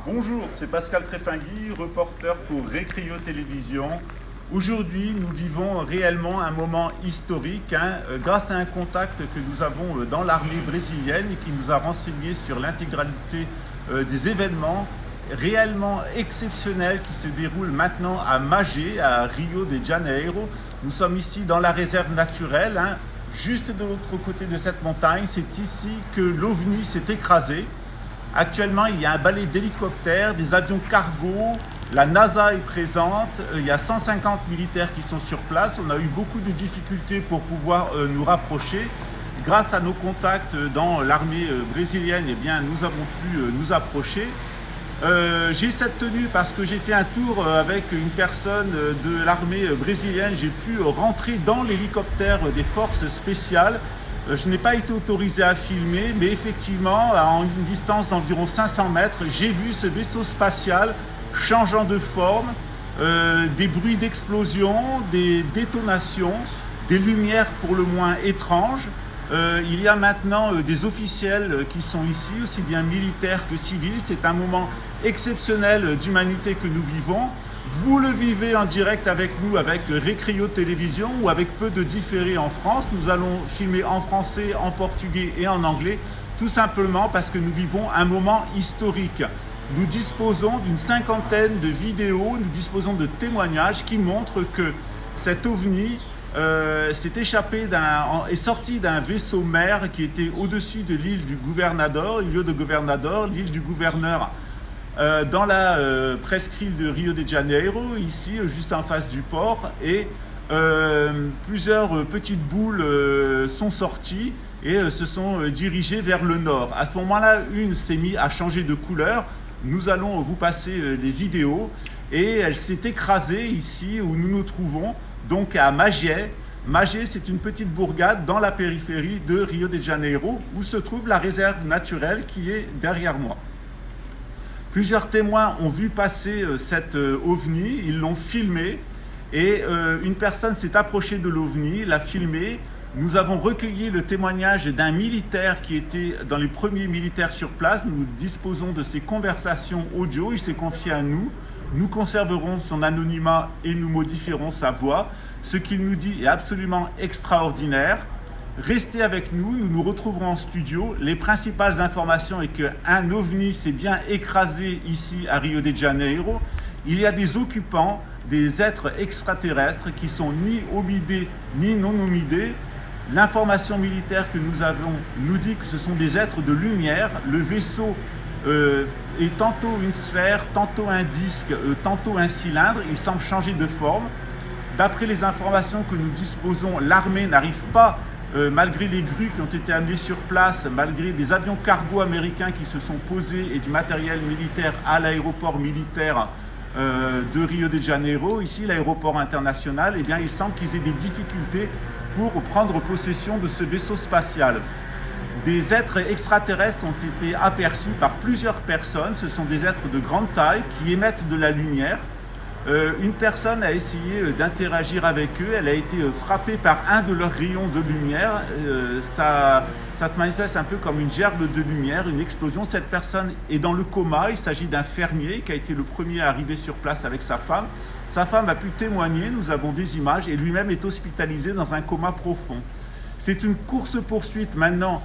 Bonjour, c'est Pascal Trefingui, reporter pour Recrio Télévision. Aujourd'hui, nous vivons réellement un moment historique grâce à un contact que nous avons dans l'armée brésilienne et qui nous a renseigné sur l'intégralité des événements réellement exceptionnels qui se déroulent maintenant à Magé, à Rio de Janeiro. Nous sommes ici dans la réserve naturelle, juste de l'autre côté de cette montagne. C'est ici que l'OVNI s'est écrasé. Actuellement, il y a un balai d'hélicoptères, des avions cargo, la NASA est présente, il y a 150 militaires qui sont sur place. On a eu beaucoup de difficultés pour pouvoir nous rapprocher. Grâce à nos contacts dans l'armée brésilienne, eh bien, nous avons pu nous approcher. J'ai cette tenue parce que j'ai fait un tour avec une personne de l'armée brésilienne. J'ai pu rentrer dans l'hélicoptère des forces spéciales. Je n'ai pas été autorisé à filmer, mais effectivement, à une distance d'environ 500 mètres, j'ai vu ce vaisseau spatial changeant de forme, des bruits d'explosion, des détonations, des lumières pour le moins étranges. Il y a maintenant des officiels qui sont ici, aussi bien militaires que civils. C'est un moment exceptionnel d'humanité que nous vivons. Vous le vivez en direct avec nous, avec Recrio Télévision ou avec peu de différés en France. Nous allons filmer en français, en portugais et en anglais, tout simplement parce que nous vivons un moment historique. Nous disposons d'une cinquantaine de vidéos, nous disposons de témoignages qui montrent que cet OVNI est sorti d'un vaisseau mère qui était au-dessus de l'île du Governador, l'île du gouverneur, dans la presqu'île de Rio de Janeiro, ici, juste en face du port, et plusieurs petites boules sont sorties et se sont dirigées vers le nord. À ce moment-là, une s'est mise à changer de couleur. Nous allons vous passer les vidéos et elle s'est écrasée ici où nous nous trouvons, donc à Magé. Magé, c'est une petite bourgade dans la périphérie de Rio de Janeiro où se trouve la réserve naturelle qui est derrière moi. Plusieurs témoins ont vu passer cette OVNI, ils l'ont filmé et une personne s'est approchée de l'OVNI, l'a filmé. Nous avons recueilli le témoignage d'un militaire qui était dans les premiers militaires sur place. Nous disposons de ses conversations audio, il s'est confié à nous. Nous conserverons son anonymat et nous modifierons sa voix. Ce qu'il nous dit est absolument extraordinaire. Restez avec nous, nous nous retrouverons en studio. Les principales informations est qu'un OVNI s'est bien écrasé ici à Rio de Janeiro. Il y a des occupants, des êtres extraterrestres qui sont ni hominidés ni non hominidés. L'information militaire que nous avons nous dit que ce sont des êtres de lumière. Le vaisseau est tantôt une sphère, tantôt un disque, tantôt un cylindre. Il semble changer de forme. D'après les informations que nous disposons, l'armée n'arrive pas, malgré les grues qui ont été amenées sur place, malgré des avions cargo américains qui se sont posés et du matériel militaire à l'aéroport militaire de Rio de Janeiro, ici l'aéroport international, eh bien, il semble qu'ils aient des difficultés pour prendre possession de ce vaisseau spatial. Des êtres extraterrestres ont été aperçus par plusieurs personnes. Ce sont des êtres de grande taille qui émettent de la lumière. Une personne a essayé d'interagir avec eux. Elle a été frappée par un de leurs rayons de lumière. Ça se manifeste un peu comme une gerbe de lumière, une explosion. Cette personne est dans le coma. Il s'agit d'un fermier qui a été le premier à arriver sur place avec sa femme. Sa femme a pu témoigner, nous avons des images, et lui-même est hospitalisé dans un coma profond. C'est une course-poursuite maintenant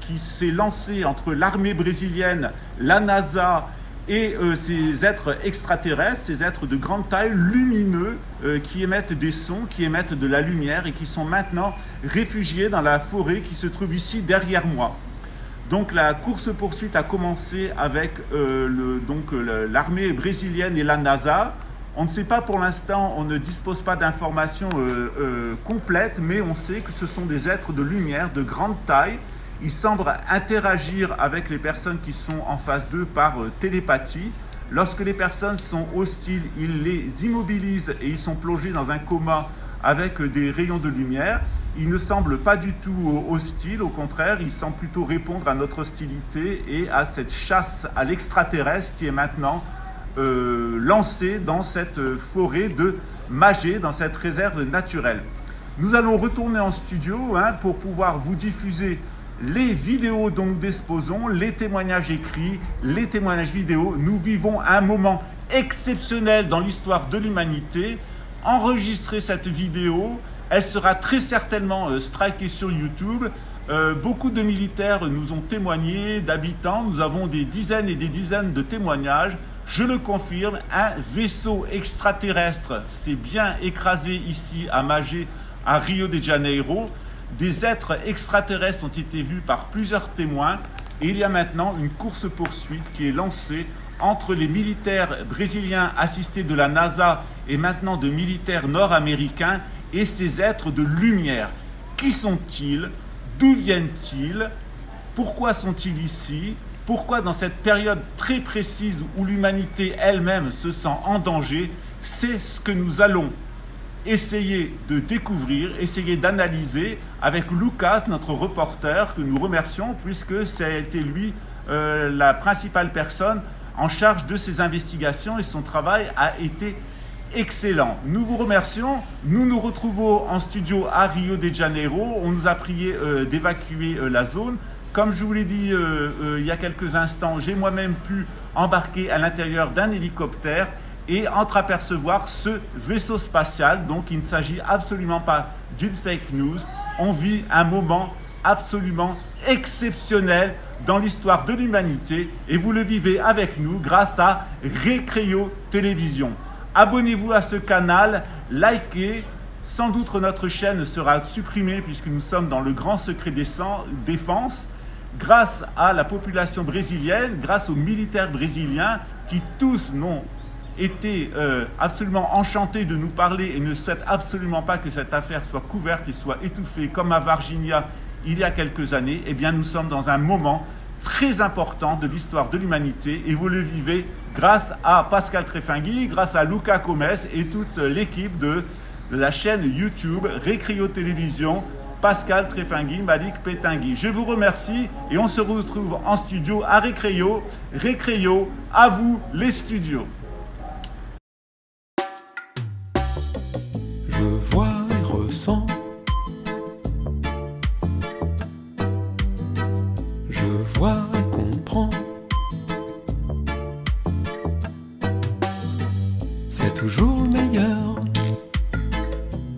qui s'est lancée entre l'armée brésilienne, la NASA et ces êtres extraterrestres, ces êtres de grande taille, lumineux, qui émettent des sons, qui émettent de la lumière et qui sont maintenant réfugiés dans la forêt qui se trouve ici derrière moi. Donc la course-poursuite a commencé avec l'armée brésilienne et la NASA. On ne sait pas pour l'instant, on ne dispose pas d'informations complètes, mais on sait que ce sont des êtres de lumière de grande taille. Ils semblent interagir avec les personnes qui sont en face d'eux par télépathie. Lorsque les personnes sont hostiles, ils les immobilisent et ils sont plongés dans un coma avec des rayons de lumière. Ils ne semblent pas du tout hostiles, au contraire, ils semblent plutôt répondre à notre hostilité et à cette chasse à l'extraterrestre qui est maintenant lancée dans cette forêt de Magé, dans cette réserve naturelle. Nous allons retourner en studio pour pouvoir vous diffuser les vidéos dont nous disposons, les témoignages écrits, les témoignages vidéo. Nous vivons un moment exceptionnel dans l'histoire de l'humanité. Enregistrez cette vidéo, elle sera très certainement strikée sur YouTube. Beaucoup de militaires nous ont témoigné, d'habitants, nous avons des dizaines et des dizaines de témoignages. Je le confirme, un vaisseau extraterrestre s'est bien écrasé ici à Magé, à Rio de Janeiro. Des êtres extraterrestres ont été vus par plusieurs témoins et il y a maintenant une course-poursuite qui est lancée entre les militaires brésiliens assistés de la NASA et maintenant de militaires nord-américains et ces êtres de lumière. Qui sont-ils? D'où viennent-ils? Pourquoi sont-ils ici? Pourquoi dans cette période très précise où l'humanité elle-même se sent en danger? C'est ce que nous allons essayer de découvrir, essayer d'analyser avec Lucas, notre reporter, que nous remercions puisque ça a été lui la principale personne en charge de ces investigations et son travail a été excellent. Nous vous remercions. Nous nous retrouvons en studio à Rio de Janeiro. On nous a prié d'évacuer la zone. Comme je vous l'ai dit il y a quelques instants, j'ai moi-même pu embarquer à l'intérieur d'un hélicoptère et entreapercevoir ce vaisseau spatial. Donc il ne s'agit absolument pas d'une fake news. On vit un moment absolument exceptionnel dans l'histoire de l'humanité et vous le vivez avec nous grâce à Recreio Télévision. Abonnez-vous à ce canal, likez. Sans doute notre chaîne sera supprimée puisque nous sommes dans le grand secret défense. Grâce à la population brésilienne, grâce aux militaires brésiliens qui tous n'ont été absolument enchantés de nous parler et ne souhaitent absolument pas que cette affaire soit couverte et soit étouffée comme à Varginha il y a quelques années, eh bien nous sommes dans un moment très important de l'histoire de l'humanité et vous le vivez grâce à Pascal Trefangui, grâce à Lucas Gomes et toute l'équipe de la chaîne YouTube Recreio Télévision, Pascal Trefangui, Malik Petangui. Je vous remercie et on se retrouve en studio à Recreio. Recreio, à vous les studios. Je vois et ressens. Je vois et comprends. C'est toujours le meilleur.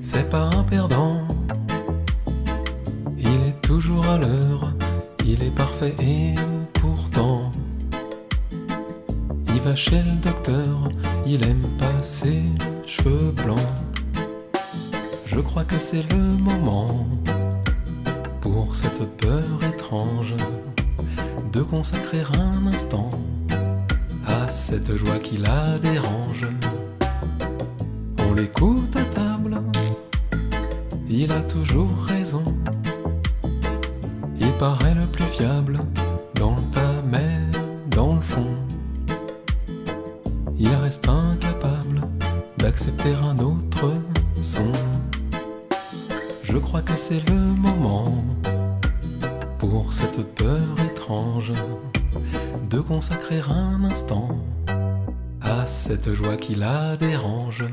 C'est pas un perdant. Il est toujours à l'heure. Il est parfait et pourtant il va chez le docteur. Il aime pas ses cheveux blancs. Je crois que c'est le moment pour cette peur étrange de consacrer un instant à cette joie qui la dérange. On l'écoute à table, il a toujours raison. Il paraît le plus fiable dans le tas mais dans le fond il reste incapable d'accepter un autre son. Je crois que c'est le moment pour cette peur étrange de consacrer un instant à cette joie qui la dérange.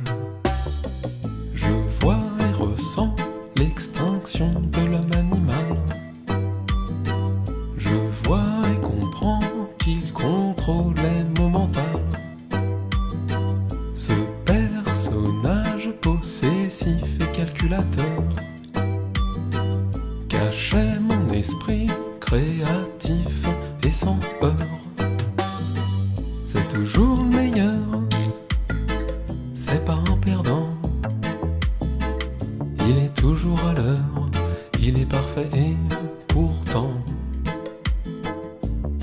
Je vois et ressens l'extinction de l'homme animal. Je vois et comprends qu'il contrôle les mots mentaux. Ce personnage possessif et calculateur cachait mon esprit créatif et sans peur. C'est toujours le meilleur, c'est pas un perdant. Il est toujours à l'heure, il est parfait et pourtant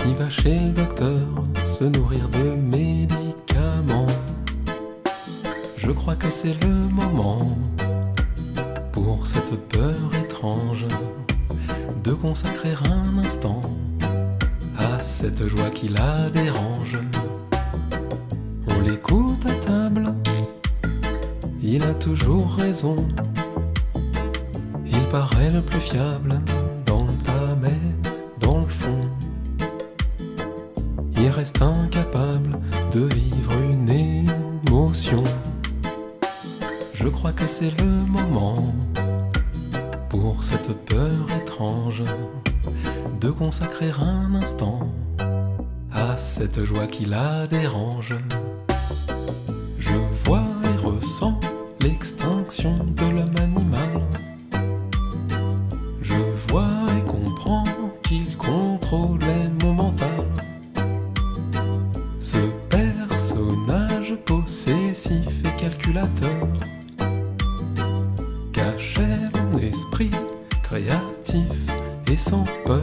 il va chez le docteur se nourrir de médicaments. Je crois que c'est le moment, pour cette peur étrange, de consacrer un instant à cette joie qui la dérange. On l'écoute à table, il a toujours raison. Il paraît le plus fiable dans le tas mais dans le fond il reste incapable de vivre une émotion. Je crois que c'est le moment, pour cette peur étrange, de consacrer un instant à cette joie qui la dérange. Je vois et ressens l'extinction de l'homme animal. Je vois et comprends qu'il contrôlait mon mental. Ce personnage possessif et calculateur cachait mon esprit créatif et sans peur.